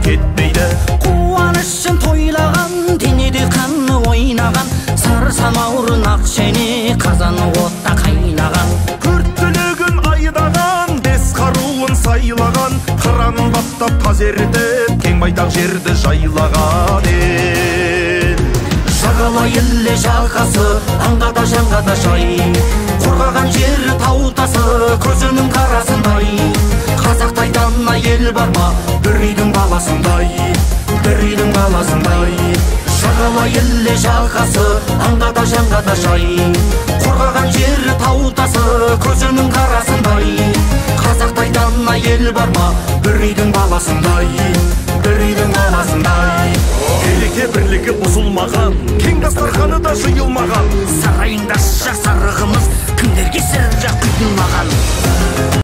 кетпейді. Қуанышын тойлаған, денеде қаны ойнаған, сары самауыр Нақшені қазаны отта қайнаған. Төрт түлігін айдаған, бес қаруын сайлаған, қыранын баптап тазертіп, кең байтақ жерді жайлаған ел. Жағала елі жағасы, аңғада жаңғада жай, қорғаған жері таутасы, көзінің қарасындай. Қазақтай дана ел бар ма, бір үйдің баласындай, бір үйдің баласындай. Жағала елі жағасы, аңғада жаңғада жай, қорғаған жері таутасы, көзінің қарасындай. Қазақтай дана ел бар ма, бір үйдің баласындай, бір үйдің баласындай. Береке бірлігі бұзылмаған, кең дастарханы да жиылмаған. Сарайыңда жақсарығымыз, кімдерге сір жақ құйылмаған.